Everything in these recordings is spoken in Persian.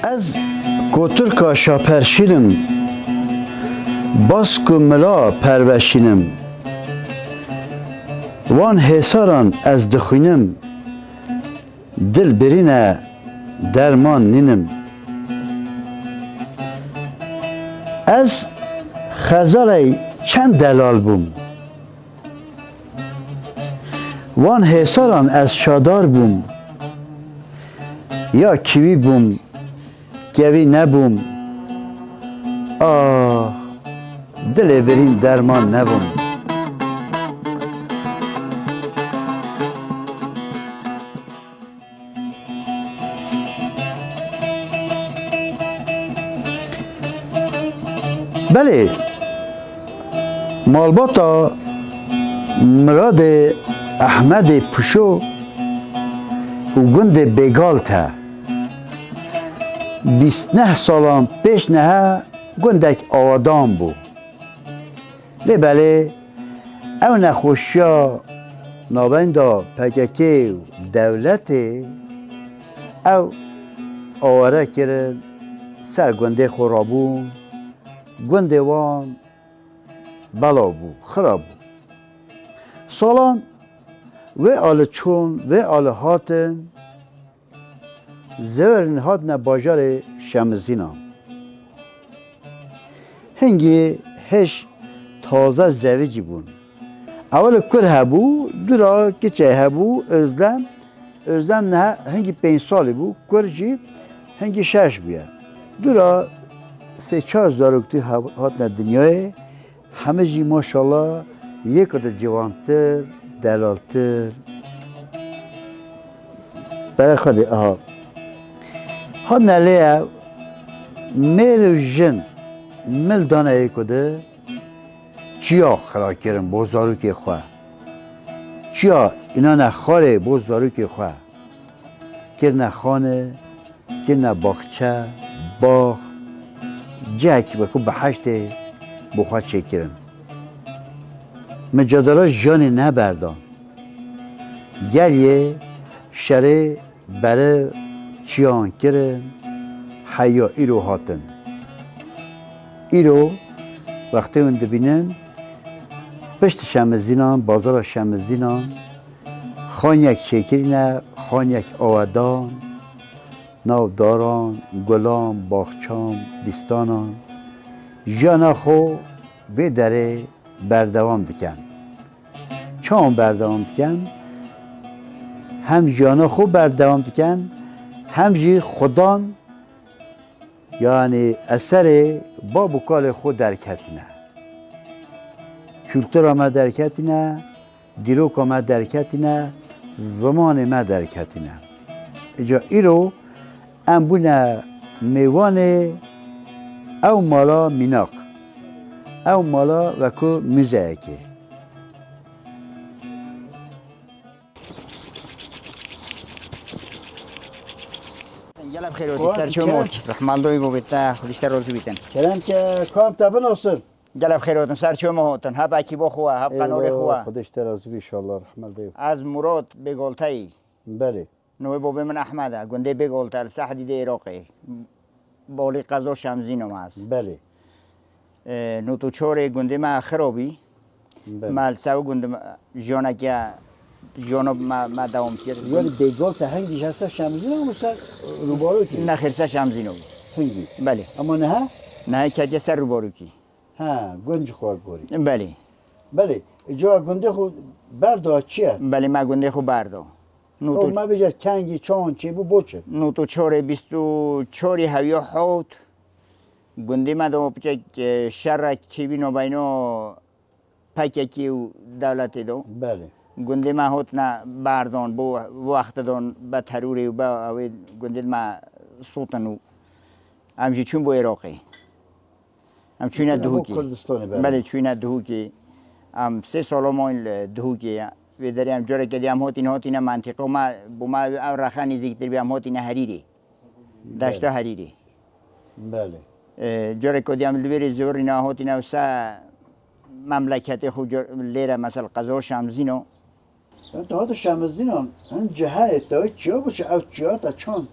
از کوترکا شاپرشینم باسکو ملا پروشینم وان حساران از دخوینم دل برینه درمان نینم از خزالی چند دلال بوم وان حساران از شادار بوم یا کیوی بوم گوی نبوم آه دل برین درمان نبوم بله مالباتا مراد احمد پشو و گند بگال تا 29 سالان پیش نه گندک آدم بو بله او نخوشیا نابندا پککی و دولت او آواره کرن سر گنده خورابون گنده وان بلا بو خراب بو سالان و آل چون و آل هاتن زورن هاتن باجار شمزینا هنگی هش تازه زویجی بون اول کر هبو دورا کچه هبو özlem نه هنگی 5 سالی بو کر جی هنگی 6 بیا دورا 3-4 زارکتی هاتن دنیای همه جی ماشالله یک قدر جوانتر دلالتر برای خودی آها ها نلیه میرو جن مل دانه ای کده چیا خرا کرن با زاروکی خواه چیا اینا نخاره با زاروکی خواه کرنه خانه کرنه باغچه باغ جک بکو به هشت بخواه چه کرن مجادلا جانی نبردان گلیه شره بره چیان کرن حیا ایرو هاتن ایرو وقتی اون دبینن پشت شمزینان بازار شمزینان خان یک چکرینه خان یک آودان ناوداران گلان باغچان بیستانان جانا خو به دره بردوام دکن چون بردوام دکن هم جانا خو بردوام دکن هم جی خودان یعنی اثر باب و کال خود درکتینه کلتور ما درکتینه دیروک ما درکتینه زمان ما درکتینه اجا ایرو ام بونه میوان او مالا میناق او مالا وکو موزه که گلم خیر و دیگر چه موت رحمان دوی بو بیت خودش روزی بیتن کرم که کام تبن اصل گلم خیر و سر چه موتن ها باکی با خواه ها قنار خواه خودش ترازی ان شاء الله رحمان دوی از مراد بگالتای بله نوی بابی من احمده گنده بگالتر سحدیده عراقی بالی قضا شمزینم است بله نو تو چور گنده ما خرابی مالسا گنده جانکه جانو ما دوام کرد یعنی بیگال تا هنگیش هسته شمزین هم سر روبارو کی؟ نه خیرسه شمزینو هنگی؟ بله اما نه؟ نه کدیه سر روبارو کی ها گنج خواه گوری بله بله جا گنده خود بردا چیه؟ بله ما گنده خود بردا او ما بجا کنگی چون چی بو بوچه؟ نو تو چوره 24 هویا حوت گنده ما دو پچه شرک چی بینو بینو پککی و دولتی دو بله گنده ما هات نه بردان بو وقت دان به تروری و به اوی گنده ما سوتنو همچی چون بو عراقی هم چون دهوکی بله چون دهوکی هم 3 سال ما این دهوکی و داری هم جوره که هم هاتین منطقه ما بو ما رخانی زیکتر بیم هاتین حریری دشت حریری بله جوره که هم لبری زوری نه هاتین و سه مملکت خود لیره مثلا قضا شمزینو دهات شمزینان هن جهه تا چیا باشه او چیا تا چون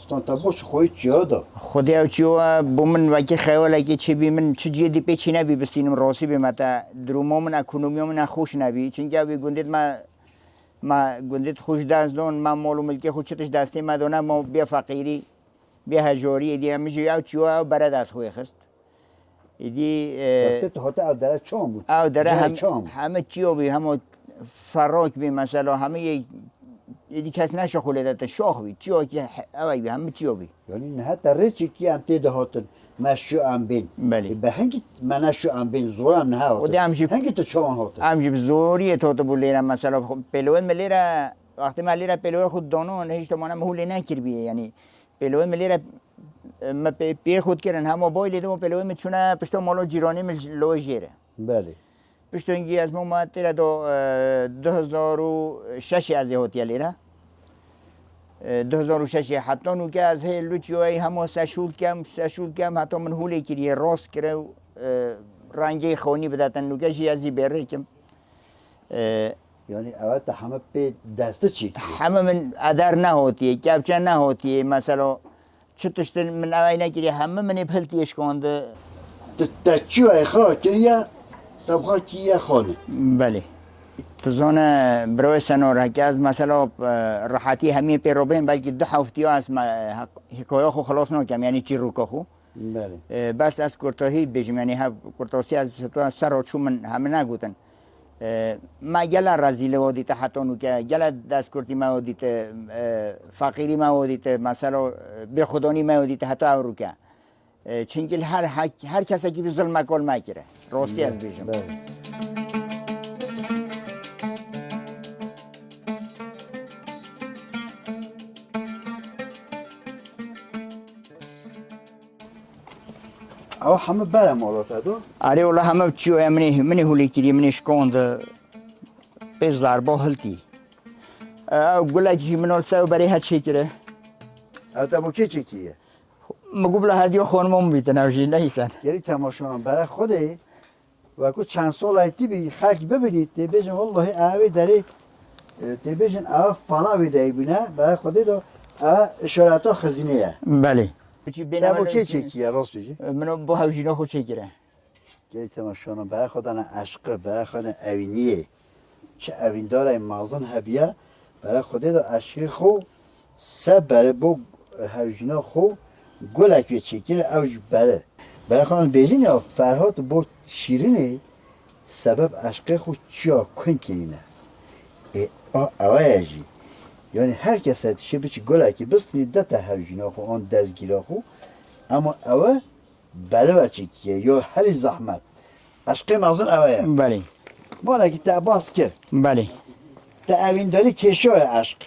کردستان تا باش خوی چیا دا خودی او چیو بومن وکی خیال که چی بی من چه جدی پیچی نبی بستینم راستی به متا دروما من اکونومی من خوش نبی چون که گندید ما گندید خوش دست دون ما مال و ملکی خود چتش دستی ما دونه ما بیا فقیری بیا هجاری دی همیشه او چیو او برد از خوی خست ایدی رفته تو حتی او داره چام بود او داره چام همه چیو بی همه فراک بی مثلا همه یکی کس نشه خلیدت شاخ بی چیو که اوی بی همه چیو بی یعنی نه حتی ریچی که انتی دهاتن مشو ام بین بله به هنگی منشو ام بین زورم نه هاتن هنگی تو چوان هاتن همجی بزوری تو بولیرم مثلا پلوان ملیره وقتی من لیره پلوان خود دانون هیچ تو منم هولی نکر بیه یعنی پلوان ملیره ما پی خود کردن هم بایلی دو پلوان میتونه پشتو مالو جیرانی ملوی جیره بله پشتو اینگی از ما تیره 2006 از هوتی لیره 2006 حتی نو که از هی لوچیوی همو سشول کم حتی من هولی کریه راست کرده رنگی خونی بداتن نو که جی ازی بره کم یعنی اول تا همه به دسته چی همه من ادر نهوتیه کبچه نهوتیه مثلا چطورش من اوی نکری همه من پلتیش کنده تا چی و اخراج کریه تبخوا کیه خانه بله تزانه بروی سنوره که از مثلا راحتی همه پیروبین بلکه 2 هفته از حکایه خو خلاص نکم یعنی چی روکا خو بله بس از کرتاهی بجم یعنی کرتاسی از تو سر و چون من همه نگوتن ما گلا رزیل ودیت حتی نو که گلا دست کرتی ما ودیت فقیری ما ودیت مثلا به خدانی ما ودیت حتی او که چنگل هر کسی که به ظلم کول میکره راستی از بجم بله او همه بره مالات دو آره والله همه چیو منی هولی کری منی شکوند به ضربه هلتی او گلجی منو سو برای هد چی کره او تا با که چی کیه مگو بلا هدیو خانمم بیتن اوشی نیسن یعنی تماشانم برای خوده و کو چند سال ایتی بی خلق ببینید تی بیجن والله اوی داره تی بیجن او فلاوی داری بینه برای خوده دو او اشارتا خزینه بله تا با که چی کیه راست بیجی منو با هوشینا خود چی کره یعنی تماشانم برای خودن عشقه برای خودن اوینیه چه اوین داره مغزن هبیه برای خوده دو عشقی خو سب برای با هوشینا خو گلک چی کیه اوج برای خودن بیجین یا فرهاد با شیرینه سبب عشق خود چیا کن کنینه اوه جی یعنی هر کس هاتیشه بچه گله که بستنی ده تا هوجینا خو آن دزگیرا خو اما اوه بله بچه کیه یا هر زحمت عشق مغزن اوه بله مالا که تا باز کرد بله تا اوین داری کشای عشق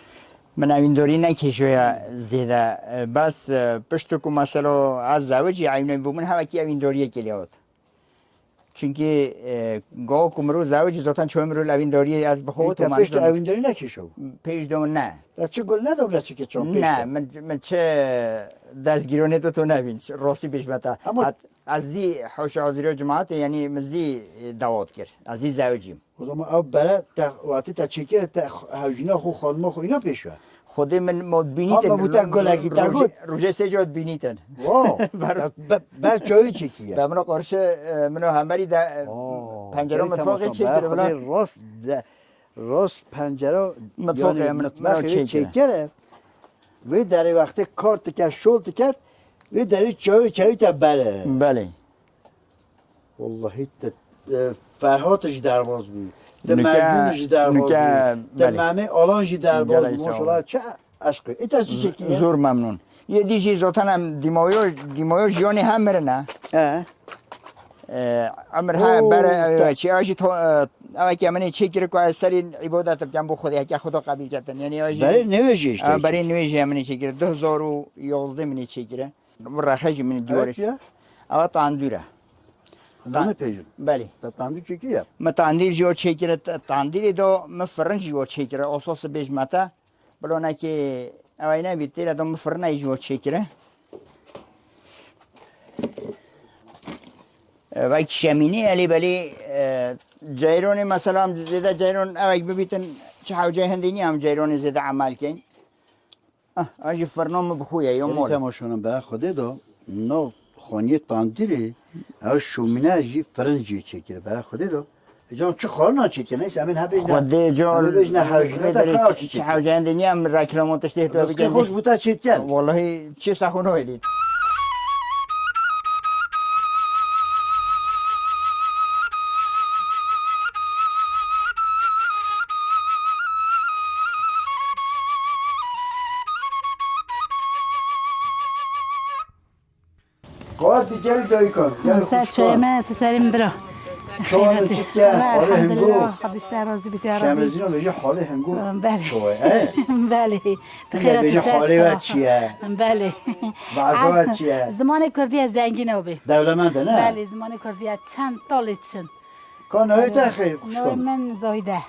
من اوین داری نکشویا زیده بس پشتو که مثلا از زوجی عیونه بومن همه کی اوین داریه کلیات چونکه گاه کمرو زوجی ذاتن چون مرو اوین داری از بخوت و تا پیش تا اوین داری نکشو پیش دوم نه تا چه گل ندام چه که چون پیش نه من چه دستگیرانه تو نبین راستی پیش بتا از زی حوش حاضری جماعت یعنی مزی دعوت کرد از زی زوجیم خودم او برای تا وقتی تا چیکر تا هوجینا خو خانم خو اینا پیشوا خود من بینیتن ما بوده گلگی تا گفت روزه سه جات بینیتن واو بر چای چی کیه به منو قرشه منو همبری پنجره مطفاقی چی کرده راست پنجره مطفاقی منو چی کرده وی در وقت کارت که شلت کرد وی در چای تا بره بله والله فرهاتش درواز بود ده مردونش درواز بود ده ممه آلانجی درواز بود ماشالله چه عشقه ایتا چی چکیه؟ زور ممنون یه دیشی زاتن هم دیمایو جیانی هم میره نه عمر ها بره چی آجی تو اوه که منی چی کرد که از سری عبادت بکن بو خودی که خدا قبیل کردن یعنی آجی برای نویجیش برای نویجی منی چی کرد 2011 منی چی کرد رخش منی دیوارش اوه تاندوره تاندیر پیجون بله تاندیر چی کیه؟ ما تاندیر جو چی کرد تاندیر دو ما فرنج جو چی کرد اساس بیش متا بلونه که اوه نه بیتیر دو ما فرنج جو چی کرد وقت شمینی علی بلی جایرون مثلا زیاده جایرون اوه ببیتن چه حوجه هندینی هم جایرون زیاده عمل کن آجی فرنام بخویه یا یعنی مال تماشانم برای خوده دا نا خانیه تاندیری او شومینه جی فرنجی چکره برای خوده دا جان چه خال نا چکره نیست همین هبیج نه خود جال هبیج نه حوجینه تا خواه چه چکره حوجنده نیم رکلاماتش ده تو رسکه خوش بگن بوده چکره والله چه سخونه ویدید قوات دیگری دایی کن سر چای من سریم برا شوانو چکه حال هنگو خودشتر راضی بیتی شمزین رو بگی حال هنگو بله شوه بله بگی حالی و چیه بله وعظا و چیه زمان کردی زنگینه و بی دولمنده نه بله زمان کردی چند طالتشن کان های تا خیلی خوش نوع کن من زایده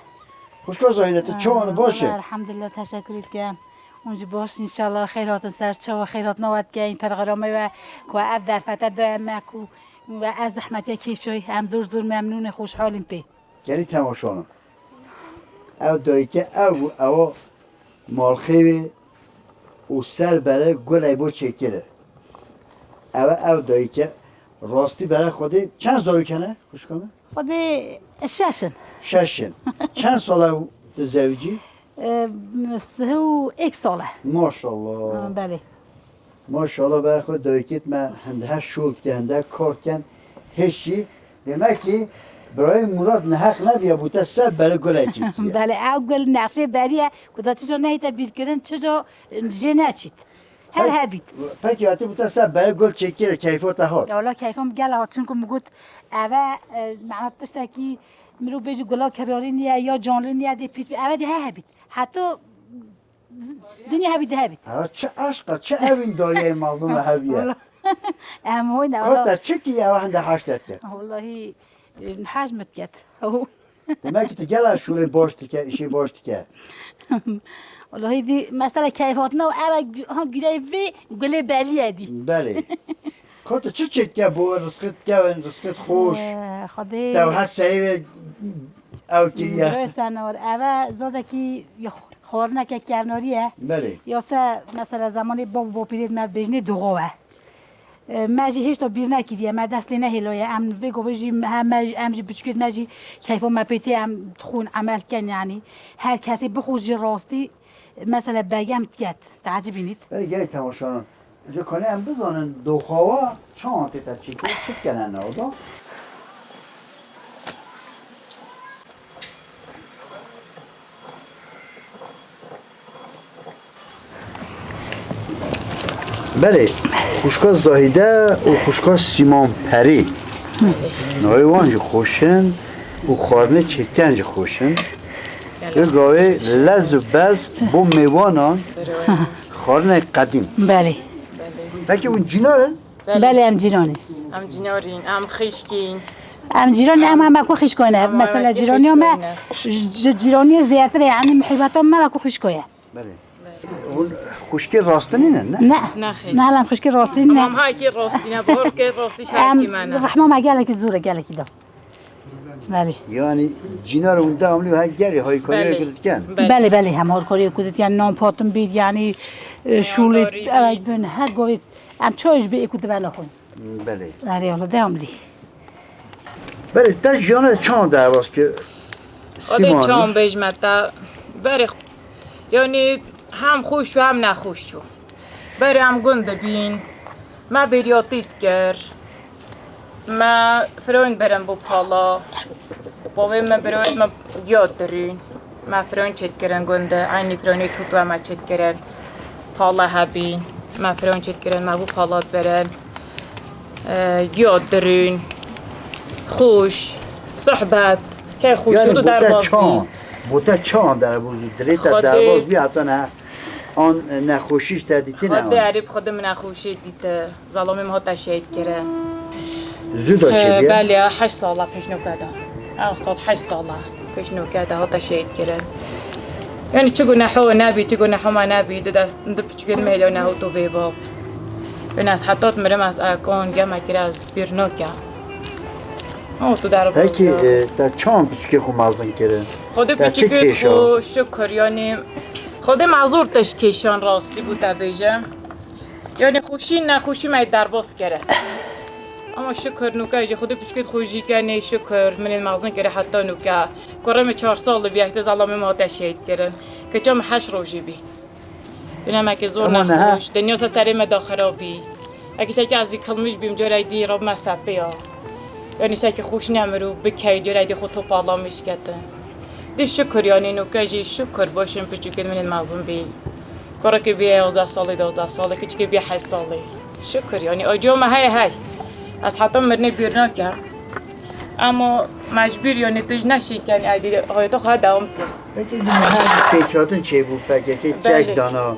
خوش کن زایده تو چوان باشه الحمدلله تشکر کردم اونجا باش انشالله خیرات سر چه و خیرات نواد گین پرغرامه و که اف در فتت دایم مکو و از زحمتی کشوی هم زور زور ممنون خوشحالیم پی گری تماشانم او دایی که او مالخیوی او سر برای گل ایبو چکره او دایی که راستی برای خودی چند زارو کنه خوش کنه؟ خودی ششن ششن چند ساله او زوجی؟ سه و یک ساله ماشالله بله ماشالله برای خود دایی که من هنده شول که هنده کار کن هیچی demek ki برای مراد نه حق نبیه بوده سر برای گل چیزیه بله او گل نقشه بریه کدا چجا نهیتا بیر کردن چجا جه نچید هر هبید پکی آتی بوده سر برای گل چکیره کیفات ها یا اولا کیفم گل ها چون که مگود اوه معنات داشته که مرو بیجو گلا کراری نیه یا جانلی نیه دی پیش بی اوه دی هبید حتی دنیا هبید هبید چه عشقه چه اوین داری این مظلوم هبیه اما هوی نه کاتا چه کی اوه هنده حشتت کرد والله حجمت کرد demek ki gel şuraya boştu ki işi boştu ki والله دی مثلا کیفاتنا و اوه گیره وی گله بلیه دی بله کاتا چه çekke bu rızkıt gevin rızkıt خوش خبی تو هست سریع او کریه درستن اور اوه زاده که خورنه که کرناریه بله یا سه مثلا زمانی با پیرید مد بجنی دوغوه ماجی هیچ تا بیر نکریه ما دست نه هلویه ام بگو بجی ام جی بچکت ماجی کیفو ما پیتی ام خون عمل کن یعنی هر کسی بخوش راستی مثلا بگم تیت تعجبینید بله گلی تماشانان اینجا کنه هم بزنن دو خوا چند تا چی کنن نه دا بله خوشکا زاهیده و خوشکا سیمان پری نایوانج خوشن و خارنه چکنج خوشن یه گاوه لز و بز با میوانان خارنه قدیم بله بلکه اون جینارن؟ بله ام جیرانی ام جنارین ام خشکین ام جیرانی ام کو خوش کنه مثلا جیرانی ما جیرانی زیاتر یعنی محبت ما کو خوش کنه بله اون خشکی راستنی نه؟ نه نه خیر. نه الان خوشکی راستی نه ام های که راستی نه بار که راستیش هر کی منه رحمه ما گله که زوره گله که دا بله یعنی جینار اون داملی و های گری های کاری بله. گلت کن بله بله همه کاری کودت یعنی نام پاتم بید یعنی شولی نامداری بید. بین هر گوید ام چایش بی کودت بنا خون بله آره والا داملی بله تا جانه چند در باز که آده چام سیمان بجمتا بری یعنی هم خوش و هم نخوش و بری هم گنده بین ما بریاتیت گر ما فرون برم بو پالا بابای ما برای ما یاد دارین ما فرون چت کرن گنده aynı فرونی توت و ما چت کرن پالا هبین ما فرون چت کرن ما بو پالا برن یاد دارین خوش صحبت که خوش یعنی رو در بوده باز چند بوده چند در باز دریت خود- در باز بی حتی نه آن نخوشیش در دیتی خود نه عریب خودم نخوشی دیده ظلامم ها تشهید کرن زودا چه بیا؟ بله 8 ساله پیش نوکده اصلا 8 ساله پیش نوکده ها تشهید کرن یعنی چه گناهو نبی چه گناهو ما نبی دست بچگی میلو نه تو به باب بناس حتی مرم از اکون گم اگر از بیرنوکه او تو در پکی در چند پیچکی خو مازن کرد خود در چه بچگی کشا؟ خو شکر یعنی خود معذور تشکیشان راستی بود بیجم یعنی خوشی نخوشی مای درباس کرده اما شکر نوکه خود بچکت خوشی کنه شکر من این مغزن کرده حتی نوکه کرم 4 سال بیاکت زلامه ما تشهید کردن که چم 8 روزی بی دنیا که زور نخوش دنیا سری مدا خرابی اگه چه از کلمش بیم جوری دی رب مسافه ها یعنی چه خوش نمیرو بکی جوری دی خود تو پالا میشکتن دی شکر یعنی نوکه شکر باشیم بچکت من این مغزن بی کارا که بیه 11 سالی 12 سالی که بیه 8 سالی شکر یعنی آجام های از حتی مرنه بیرنا که اما مجبور یعنی توش نشی کنی ایدی هایتا خواهد دوام کرد بگید هر کیکاتون چه بود فکر که جک دانا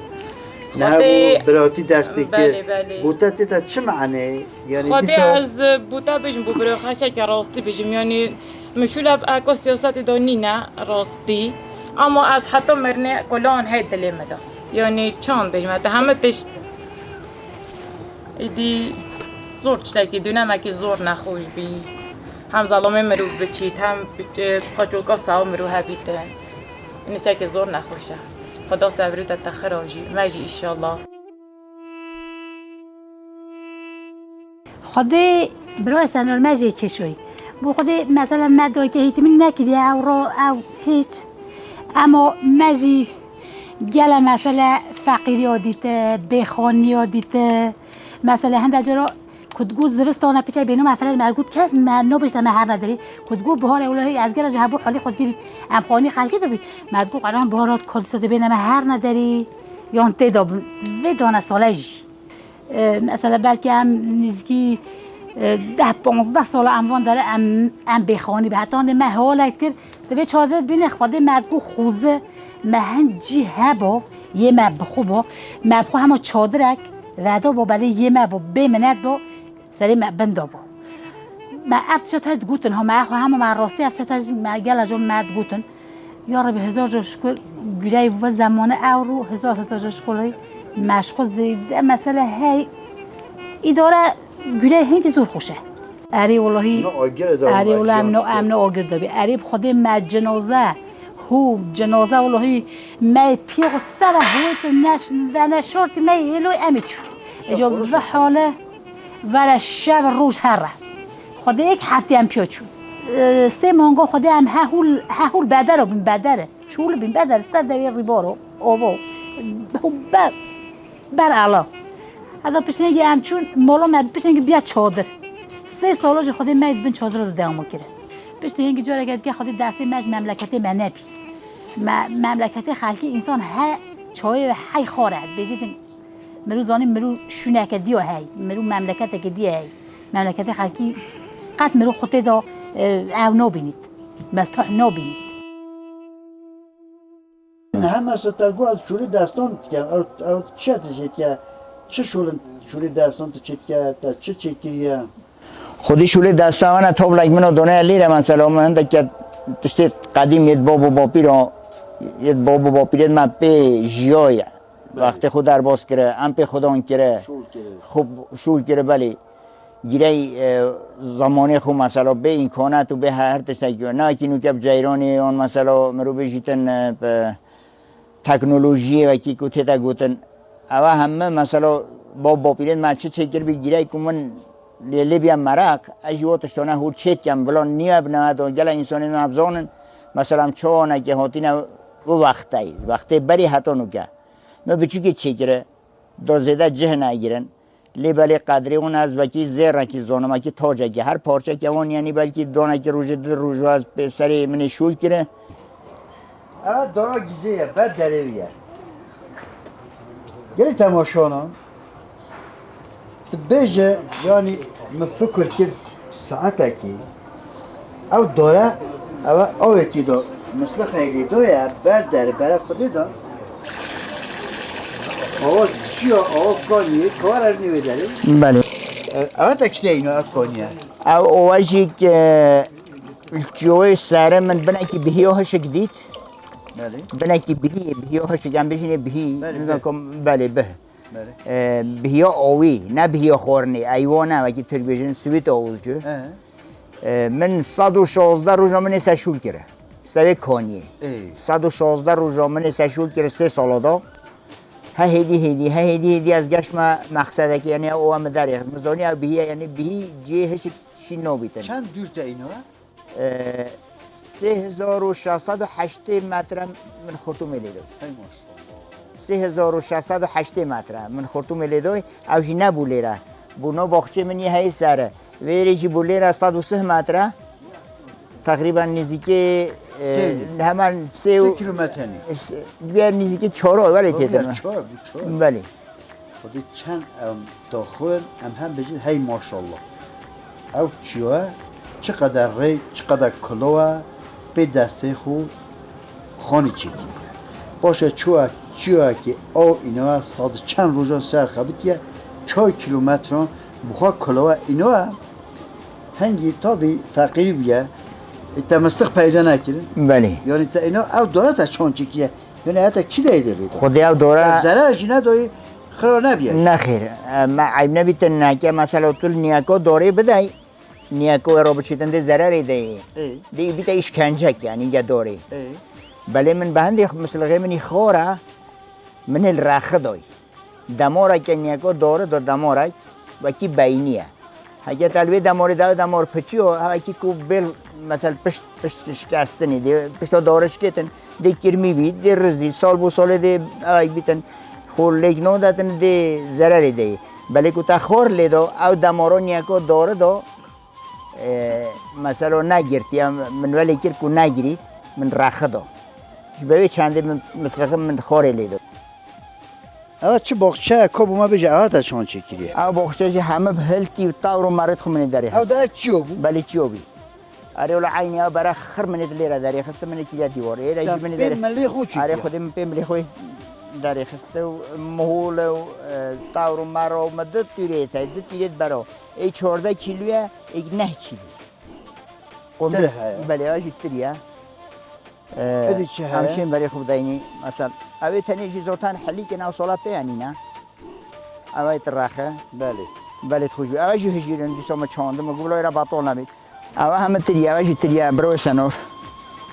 نه براتی دست بکر بوتا تیتا چه معنی؟ خودی از بوتا بجم بو برای خواهشه که راستی بجم یعنی مشول اکا سیاست دانی نه راستی اما از حتی مرنه کلان های دلی مدا یعنی چند بجم همه تش ایدی زور چتاکی دونه که زور نخوش بی هم ظلامه مرو بچید هم پاچولکا ساو مرو هبیته اینه چه که زور نخوشه خدا صبری تا تخراجی مجی ایشالله خدا برای سنور مجی کشوی بو خدا مثلا مدای که هیچ من نکردی او را او هیچ اما مجی گل مثلا فقیری دیته بخانی دیته مثلا هنده جرا کدگو زوستانه پیچه بینو مثلا مرگود کس منو بشته مهر نداری کدگو بهار اولهی از گرج هبو حالی خود بیر امخانی خلقی دو بی مرگو قرآن بهارات کدسته بینه مهر نداری یا انتی دو و دانه ساله جی مثلا بلکه هم نزدیکی 10-15 سال اموان داره ام بخوانی به حتی مه حالت کرد دو چادرت بینه خواده مرگو خوزه مهن جی هبا یه مب خوبا مبخو همه چادرک ردا با بله یه مب بمند با سری بندا با ما افتشت هد گوتن هم همه مع راستی افتشت مع گل جم مد گوتن یا رب 1000 جشکل گیری و زمانه اورو 1000 جا شکلی مشق زیده مثلا هی اداره گیری هنگی زور خوشه اری والله اری والله امن آگر دبی اری خود مد جنازه هو جنازه والله می پیغ سر هویت نش و نشورت می هلوی امیچو اجا و حاله ولی شب روز هر خدا یک هفته هم پیاچو 3 مانگا خدا هم هول بدر رو بین بدره چول بین بدر سر دوی ریبارو آوا بر علا حالا پیشنگی همچون مالا من پیشنگی بیا چادر 3 سالاش خدا مید بین چادر رو دوام کرده پیشنگی جا رگد که خدا دستی مج مملکتی من نبی مملکتی خلقی انسان ها چای های خاره بجید مرو زانی مرو شونه که دیو هی مرو مملکت که دیو هی مملکت خلقی قط مرو خطه دا او نبینید ملتاح نبینید این همه سترگو از شوری دستان کرد او چه تشید که چه شوری دستان تو چید که تا چه چکریه خودی شوری دستان و توب لگ منو دونه لیره مثلا من که تشتی قدیم ید بابو باپیرید من به جیای وقتی خود در باز کرده ام په خدا اون کرده خوب شول کرده بله گیره زمانی خوب مثلا به این کانت و به هر تشتگی نه که نوکب جیرانی آن مثلا مرو بجیتن تکنولوژی و کی کو تیتا گوتن اوه همه مثلا با پیرین من چه کرد بگیره که من لیلی بیام مرق اجواتش تانه هو چیت کم بلان نیاب نمید و گل انسانی نبزانن مثلا چونه که هاتینه و وقتی بری حتی نوکه ما بچوکی چیکره دازده جه نگیرن لیبلی قدری اون از وکی زیر کی زانم کی تاجه که هر پارچه که اون یعنی بلکه دانه که روز از سری من شول کره اما دارا گیزه بعد دریویه گلی تماشانا تبیجه یعنی مفکر کرد ساعته کی او داره او کی دار مثل خیلی دویه بر خودی دار آواز چیا آواز کانیه کار از نیوه داری؟ بله آواز تکشته اینو کانیه او آوازی که جوی سره من بنا کی بهی هشک دید بنا کی بهی هشک هم بشینه بهی بله به بهی آوی نه بهی خورنی ایوانه و کی تلویزیون سویت آوز جو من 116 روز من سشول کرده سوی کانیه ای 116 روزنامه سشول که 3 سال دا هدی از گشت مقصده که یعنی او هم داره مزانی او بهی یعنی بهی جهش چی نوبیتن چند دور تا اینو 3608 متر من خرطوم لیدوی ای ماشاءالله 3608 متر من خرطوم لیدوی او جی نبولیره بونا باخچه منی های سره ویری جی بولیره 103 متر تقریبا نزدیک همان 3 کیلومتر نی بیا نزدیک 4 ولی تیتن چهار بله خودی چند داخل هم بجید هی ماشاءالله او چیوه چقدر ری چقدر کلوه به دسته خود خانی چیکی باشه چیوه که او اینا ساعت چند روزان سر خبیتیه 4 کیلومتر بخواه کلوه اینا هنگی تا بی فقیری بیه تمستق پیدا نکرد بله یعنی تا اینا او داره تا چون چکیه یعنی حتی کی دایده رو خودی او دوره ضرر جی نداری خرا نبیه نخیر ما عیب نبیتن نه که مثلا طول نیاکو دوره بدهی نیاکو رو بچیدن ده ضرری ده ای دیگه بیتا اشکنجه که اینجا دوره ای بله من به هندی مثل غیمنی خوره من الرخه دای دماره که نیاکو دوره دو دماره و کی بینیه اگه تلوی دماره دمار پچی و اگه کو بل مثلا پشت شکستنی دی پشت دورش کتن دی کرمی بید دی رزی سال بو سال دی اگه بیتن خور لیک نو داتن دی ضرری دی بله کو تا خور لیدو او دمارو نیاکو دوره دو مثلا نگیرتی من ولی کر کو نگیرید من رخه دو ببین چنده من مثلا من خوری لیدو اما چه باغچه کابو ما بجه اوه تا چون چکیه او باخشه جی همه به هلتی و تاورو مرد خو منی داری او داره چیو بو؟ بله چیو بی اره ولی عینی ها برای خر منی دلیره داری خسته منی کلیه دیواره ایره جی منی داری ملی خود چیه؟ اره خودم پیم ملی خوی داری خسته و مهول و تاورو مرا و مدد تیره تا دو تیره برا ای 14 کیلویه ای 9 کیلو تره های؟ بله آجی تریه ادی چه های؟ همشین برای خوب داینی مثلا اوی تنیجی زوتان حلی که ناو سالا پیانی نه اوی تراخه بله بله خوش بی اوی جو هجیرن دیسا ما چانده ما گولای را باطول نبید اوی همه تریه اوی جو تریه برو سنور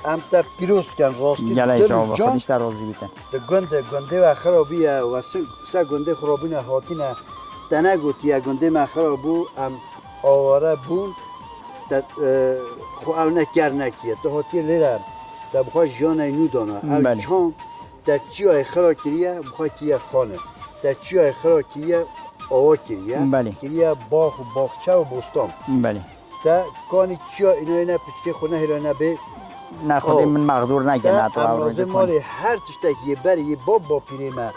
ام تا پیروز کن راستی گلای شما خودش تا رازی بیتن گنده و خرابیه و سه گنده خرابینه هاتینه تنه گوتیه گنده من خرابو ام آواره بون خو او نکر نکیه تا هاتی لیرم تا بخواه جان اینو دانه او چان تا چی های خرا کریه بخواه کریه خانه تا چی های خرا کریه آوا کریه کریه باغ و باغچه و بستان بله تا کانی چی ها اینا پشتی خونه هلانه به نه خودی من مقدور نکنه تو امروزه مالی هر تشتکی بری یه با پیره ما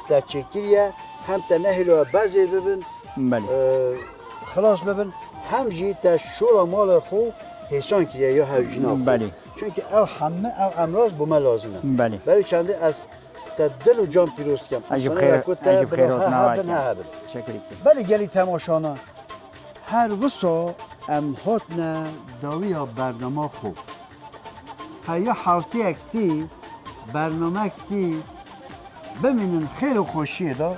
تا چکریه هم تا نهلو بازی ببین بله خلاص ببین هم جی تا شورا مال خو حسان کریه یا هوجینا خو بله چون که او همه او امراض بومه لازمه بله برای چنده از تا دل و جان پیروز کم عجب خیرات نواکن شکری که بله گلی تماشانا هر وسا ام هاتنا داوی برنامه خوب یا حالتی اکتی برنامه اکتی ببینن خیر و خوشیه دا